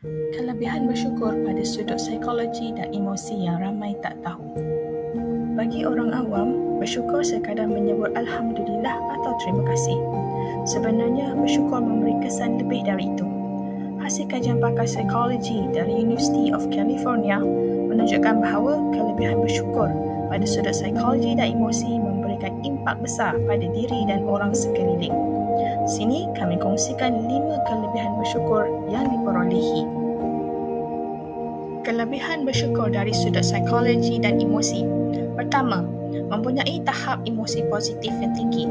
Kelebihan bersyukur pada sudut psikologi dan emosi yang ramai tak tahu. Bagi orang awam, bersyukur sekadar menyebut Alhamdulillah atau terima kasih. Sebenarnya, bersyukur memberi kesan lebih dari itu. Hasil kajian pakar psikologi dari University of California menunjukkan bahawa kelebihan bersyukur pada sudut psikologi dan emosi memberikan impak besar pada diri dan orang sekeliling. Sini kami kongsikan 5 kelebihan bersyukur yang diperolehi. Kelebihan bersyukur dari sudut psikologi dan emosi. Pertama, mempunyai tahap emosi positif yang tinggi.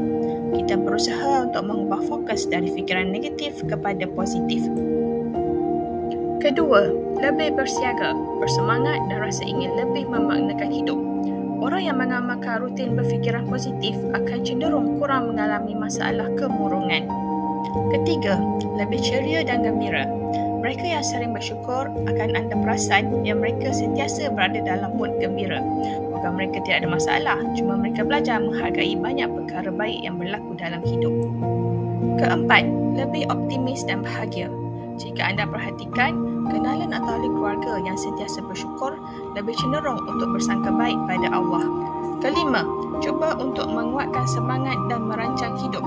Kita berusaha untuk mengubah fokus dari fikiran negatif kepada positif. Kedua, lebih bersiaga, bersemangat dan rasa ingin lebih memaknakan hidup. Orang yang mengamalkan rutin berfikiran positif akan cenderung kurang mengalami masalah kemurungan. Ketiga, lebih ceria dan gembira. Mereka yang sering bersyukur akan anda perasan yang mereka sentiasa berada dalam mood gembira. Bukan mereka tidak ada masalah, cuma mereka belajar menghargai banyak perkara baik yang berlaku dalam hidup. Keempat, lebih optimis dan bahagia. Jika anda perhatikan, kenalan atau ahli keluarga yang sentiasa bersyukur lebih cenderung untuk bersangka baik pada Allah. Kelima, cuba untuk menguatkan semangat dan merancang hidup.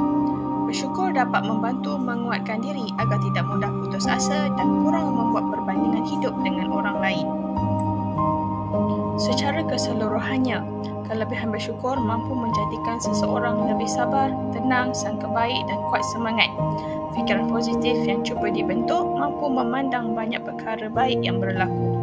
Bersyukur dapat membantu menguatkan diri agar tidak mudah putus asa dan kurang membuat perbandingan hidup dengan orang lain. Secara keseluruhannya, kelebihan bersyukur mampu menjadikan seseorang lebih sabar, tenang, sangka baik dan kuat semangat. Fikiran positif yang cuba dibentuk mampu memandang banyak perkara baik yang berlaku.